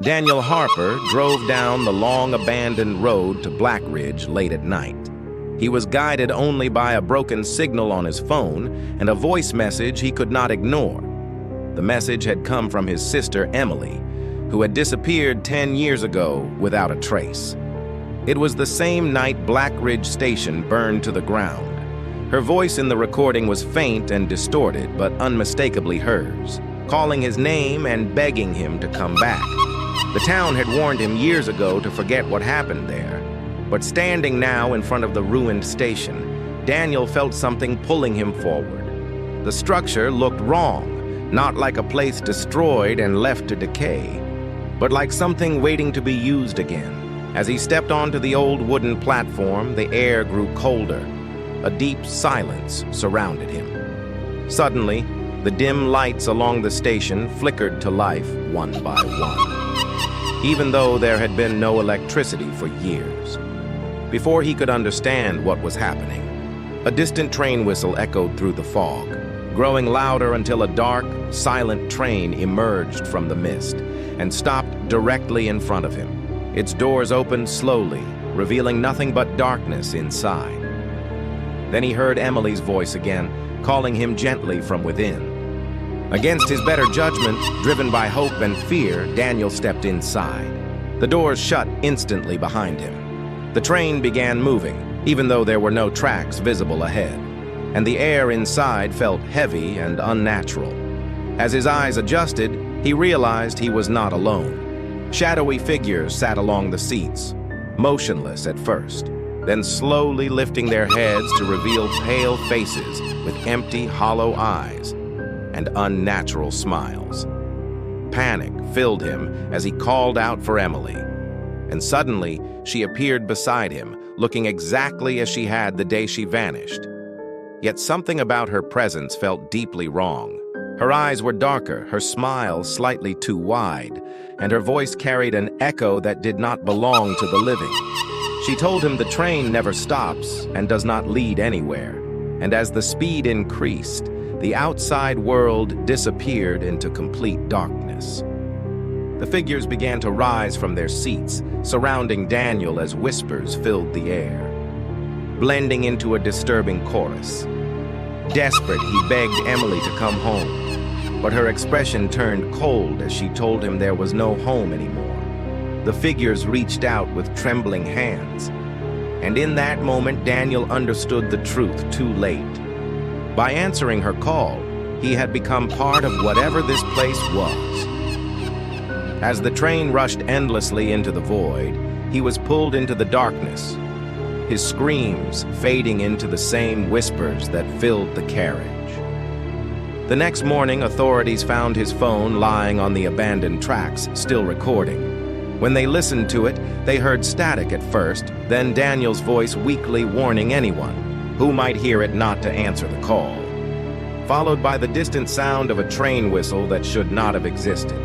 Daniel Harper drove down the long abandoned road to Blackridge late at night. He was guided only by a broken signal on his phone and a voice message he could not ignore. The message had come from his sister Emily, who had disappeared 10 years ago without a trace. It was the same night Blackridge Station burned to the ground. Her voice in the recording was faint and distorted, but unmistakably hers, calling his name and begging him to come back. The town had warned him years ago to forget what happened there, but standing now in front of the ruined station, Daniel felt something pulling him forward. The structure looked wrong, not like a place destroyed and left to decay, but like something waiting to be used again. As he stepped onto the old wooden platform, the air grew colder. A deep silence surrounded him. Suddenly, the dim lights along the station flickered to life one by one, even though there had been no electricity for years. Before he could understand what was happening, a distant train whistle echoed through the fog, growing louder until a dark, silent train emerged from the mist and stopped directly in front of him. Its doors opened slowly, revealing nothing but darkness inside. Then he heard Emily's voice again, calling him gently from within. Against his better judgment, driven by hope and fear, Daniel stepped inside. The doors shut instantly behind him. The train began moving, even though there were no tracks visible ahead, and the air inside felt heavy and unnatural. As his eyes adjusted, he realized he was not alone. Shadowy figures sat along the seats, motionless at first, then slowly lifting their heads to reveal pale faces with empty, hollow eyes and unnatural smiles. Panic filled him as he called out for Emily, and suddenly she appeared beside him, looking exactly as she had the day she vanished. Yet something about her presence felt deeply wrong. Her eyes were darker, her smile slightly too wide, and her voice carried an echo that did not belong to the living. She told him the train never stops and does not lead anywhere, and as the speed increased, the outside world disappeared into complete darkness. The figures began to rise from their seats, surrounding Daniel as whispers filled the air, blending into a disturbing chorus. Desperate, he begged Emily to come home, but her expression turned cold as she told him there was no home anymore. The figures reached out with trembling hands, and in that moment Daniel understood the truth too late. By answering her call, he had become part of whatever this place was. As the train rushed endlessly into the void, he was pulled into the darkness, his screams fading into the same whispers that filled the carriage. The next morning, authorities found his phone lying on the abandoned tracks, still recording. When they listened to it, they heard static at first, then Daniel's voice weakly warning anyone who might hear it not to answer the call, followed by the distant sound of a train whistle that should not have existed.